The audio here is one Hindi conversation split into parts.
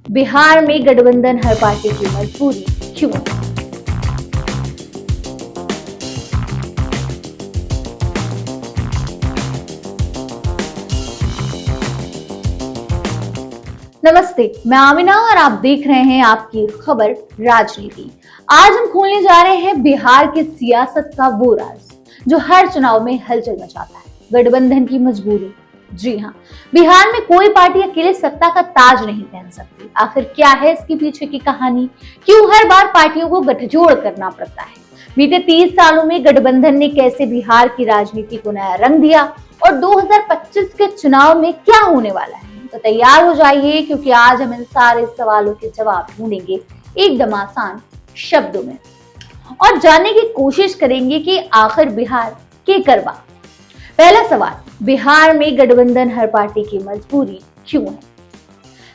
बिहार में गठबंधन हर पार्टी की मजबूरी क्यों? नमस्ते, मैं आमिना और आप देख रहे हैं आपकी खबर राजनीति। आज हम खोलने जा रहे हैं बिहार की सियासत का वो राज जो हर चुनाव में हलचल मचाता है, गठबंधन की मजबूरी। जी हाँ, बिहार में कोई पार्टी अकेले सत्ता का ताज नहीं पहन सकती। आखिर क्या है इसके पीछे की कहानी? क्यों हर बार पार्टियों को गठजोड़ करना पड़ता है? बीते 30 सालों में गठबंधन ने कैसे बिहार की राजनीति को नया रंग दिया और 2025 के चुनाव में क्या होने वाला है? तो तैयार हो जाइए, क्योंकि आज हम इन सारे सवालों के जवाब ढूंढेंगे एकदम आसान शब्दों में और जानने की कोशिश करेंगे कि आखिर बिहार के करवा। पहला सवाल, बिहार में गठबंधन हर पार्टी की मजबूरी क्यों है?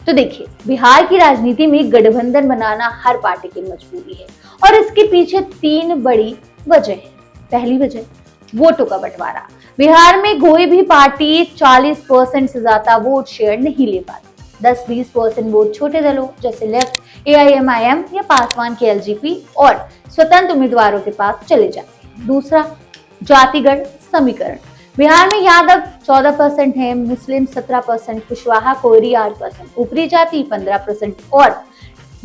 तो देखिए, बिहार की राजनीति में गठबंधन बनाना हर पार्टी की मजबूरी है और इसके पीछे 3 बड़ी वजह है। पहली वजह, वोटों का बंटवारा। बिहार में कोई भी पार्टी 40% से ज्यादा वोट शेयर नहीं ले पाती। 10-20% वोट छोटे दलों जैसे लेफ्ट, एआईएमआईएम या पासवान के एलजेपी और स्वतंत्र उम्मीदवारों के पास चले जाते हैं। दूसरा, जातिगत समीकरण। बिहार में यादव 14% है, मुस्लिम 17%, कुशवाहा कोयरी 8%, ऊपरी जाति 15% और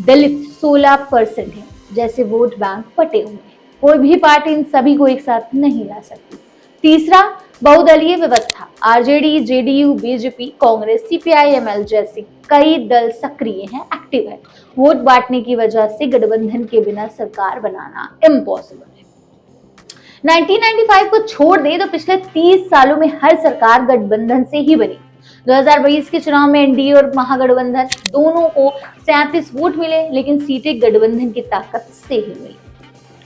दलित 16% है। जैसे वोट बैंक बटे हुए हैं। कोई भी पार्टी इन सभी को एक साथ नहीं ला सकती। तीसरा, बहुदलीय व्यवस्था। RJD, JDU, BJP, Congress, CPI-ML जैसे कई दल सक्रिय हैं, एक्टिव है। वोट बांटने की वजह से गठबंधन के बिना सरकार बनाना इम्पॉसिबल है। 1995 को छोड़ दे तो पिछले 30 सालों में हर सरकार गठबंधन से ही बनी। 2022 के चुनाव में एनडीए और महागठबंधन दोनों को 37 वोट मिले, लेकिन सीटें गठबंधन की ताकत से ही मिली।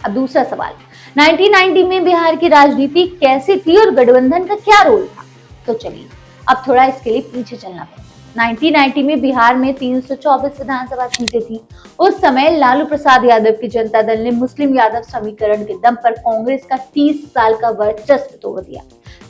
अब दूसरा सवाल, 1990 में बिहार की राजनीति कैसी थी और गठबंधन का क्या रोल था? तो चलिए अब थोड़ा इसके लिए पीछे चलना पड़ेगा। 1990 में बिहार में 324 विधानसभा सीटें थी। उस समय लालू प्रसाद यादव की जनता दल ने मुस्लिम यादव समीकरण के दम पर कांग्रेस का 30 साल का वर्चस्व तोड़ दिया।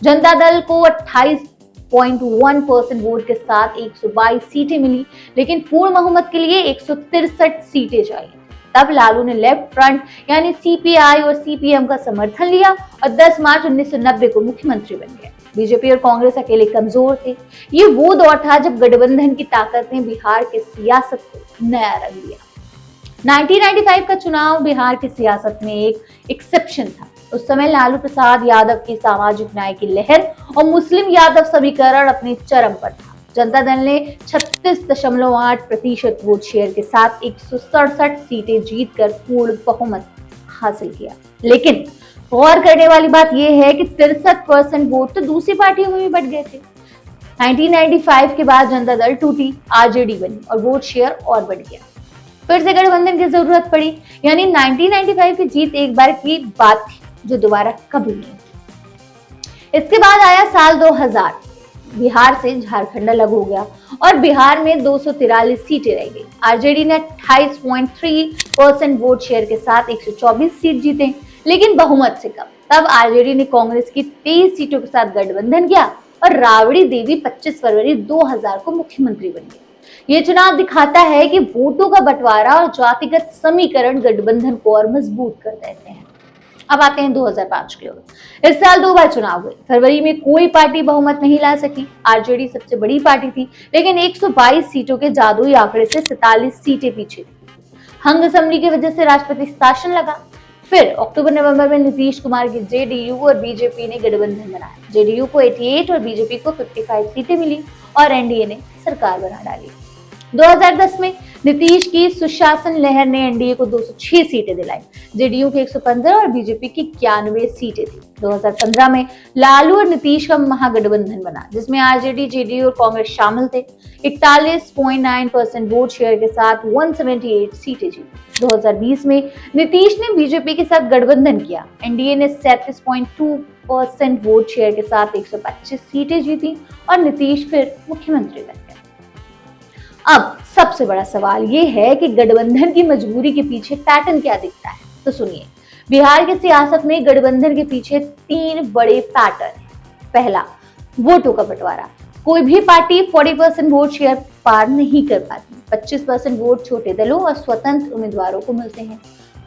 जनता दल को 28.1% वोट के साथ 122 सीटें मिली, लेकिन पूर्ण बहुमत के लिए 163 सीटें चाहिए। तब लालू ने लेफ्ट फ्रंट यानी सीपीआई और सीपीएम का समर्थन लिया और 10 मार्च 1990 को मुख्यमंत्री बन गए। बीजेपी और कांग्रेस अकेले कमजोर थे। ये वो दौर था जब गठबंधन की ताकत ने बिहार की सियासत को नया रंग दिया। 1995 का चुनाव बिहार की सियासत में एक एक्सेप्शन था। उस समय लालू प्रसाद यादव की सामाजिक न्याय की लहर और मुस्लिम यादव समीकरण अपने चरम पर था। जनता दल ने 36.8% वोट शेयर के साथ 167 सीटें जीतकर पूर्ण बहुमत हासिल किया। लेकिन गौर करने वाली बात यह है कि 63% वोट तो दूसरी पार्टियों में भी बट गए थे। 1995 के बाद जनता दल टूटी, आरजेडी बनी और वोट शेयर और बढ़ गया। फिर से गठबंधन की जरूरत पड़ी, यानी 1995 की जीत एक बार की बात थी जो दोबारा कभी नहीं। इसके बाद आया साल 2000, बिहार से झारखंड अलग हो गया और बिहार में 243 सीटें रह गई। आरजेडी ने 28.3% वोट शेयर के साथ 124 सीट जीते, लेकिन बहुमत से कम। तब आरजेडी ने कांग्रेस की 23 सीटों के साथ गठबंधन किया और राबड़ी देवी 25 फरवरी 2000 को मुख्यमंत्री बन गई। ये चुनाव दिखाता है कि वोटों का बंटवारा और जातिगत समीकरण गठबंधन को और मजबूत कर देते हैं। अब आते हैं 2005 की ओर। इस साल 2 बार चुनाव हुए। फरवरी में कोई पार्टी बहुमत नहीं ला सकी। आरजेडी सबसे बड़ी पार्टी थी, लेकिन 122 सीटों के जादुई आंकड़े से 47 सीटें पीछे थी। हंगसमरी की वजह से राष्ट्रपति शासन लगा। फिर अक्टूबर-नवंबर में नीतीश कुमार की जेडीयू और बीजेपी ने गठबंधन बनाया। जेडीयू को 88 और बीजेपी को 55 सीटें मिली और एनडीए ने सरकार बना डाली। 2010 में नीतीश की सुशासन लहर ने एनडीए को 206 सीटें दिलाई। जेडीयू की 115 और बीजेपी की 91 सीटें थी। 2015 में लालू और नीतीश का महागठबंधन बना, जिसमें आरजेडी, जेडीयू और कांग्रेस शामिल थे। 41.9% वोट शेयर के साथ 178 सीटें जीती। 2020 में नीतीश ने बीजेपी के साथ गठबंधन किया। एनडीए ने 37.2% वोट शेयर के साथ 125 सीटें जीती और नीतीश फिर मुख्यमंत्री बने। अब सबसे बड़ा सवाल ये है कि गठबंधन की मजबूरी के पीछे पैटर्न क्या दिखता है? तो सुनिए, बिहार की सियासत में गठबंधन के पीछे 3 बड़े पैटर्न हैं। पहला, वोटों का बंटवारा। कोई भी पार्टी 40% वोट शेयर पार नहीं कर पाती। 25% वोट छोटे दलों और स्वतंत्र उम्मीदवारों को मिलते हैं।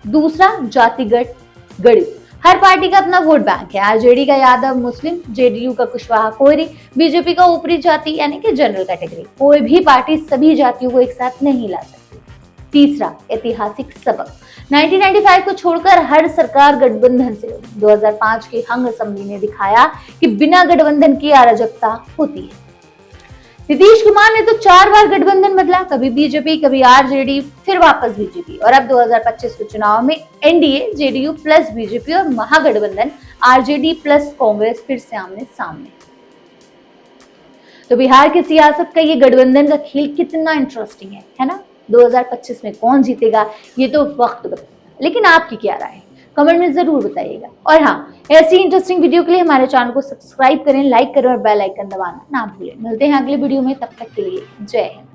दूसरा, जातिगत गणित। हर पार्टी का अपना वोट बैंक है। आरजेडी का यादव मुस्लिम, जेडीयू का कुशवाहा कोयरी, बीजेपी का ऊपरी जाति यानी कि जनरल कैटेगरी। कोई भी पार्टी सभी जातियों को एक साथ नहीं ला सकती। तीसरा, ऐतिहासिक सबक। 1995 को छोड़कर हर सरकार गठबंधन से लड़ी। 2005 की हंग असेंबली ने दिखाया कि बिना गठबंधन की अराजकता होती है। नीतीश कुमार ने तो 4 बार गठबंधन बदला, कभी बीजेपी, कभी आरजेडी, फिर वापस बीजेपी, और अब 2025 के चुनाव में एनडीए, जेडीयू प्लस बीजेपी और महागठबंधन आरजेडी प्लस कांग्रेस फिर से आमने सामने। तो बिहार की सियासत का ये गठबंधन का खेल कितना इंटरेस्टिंग है ना? 2025 में कौन जीतेगा ये तो वक्त बताएगा, लेकिन आपकी क्या राय है कमेंट में जरूर बताइएगा। और हाँ, ऐसी इंटरेस्टिंग वीडियो के लिए हमारे चैनल को सब्सक्राइब करें, लाइक करें और बेल आइकन दबाना ना भूलें। मिलते हैं अगले वीडियो में, तब तक के लिए जय हिंद।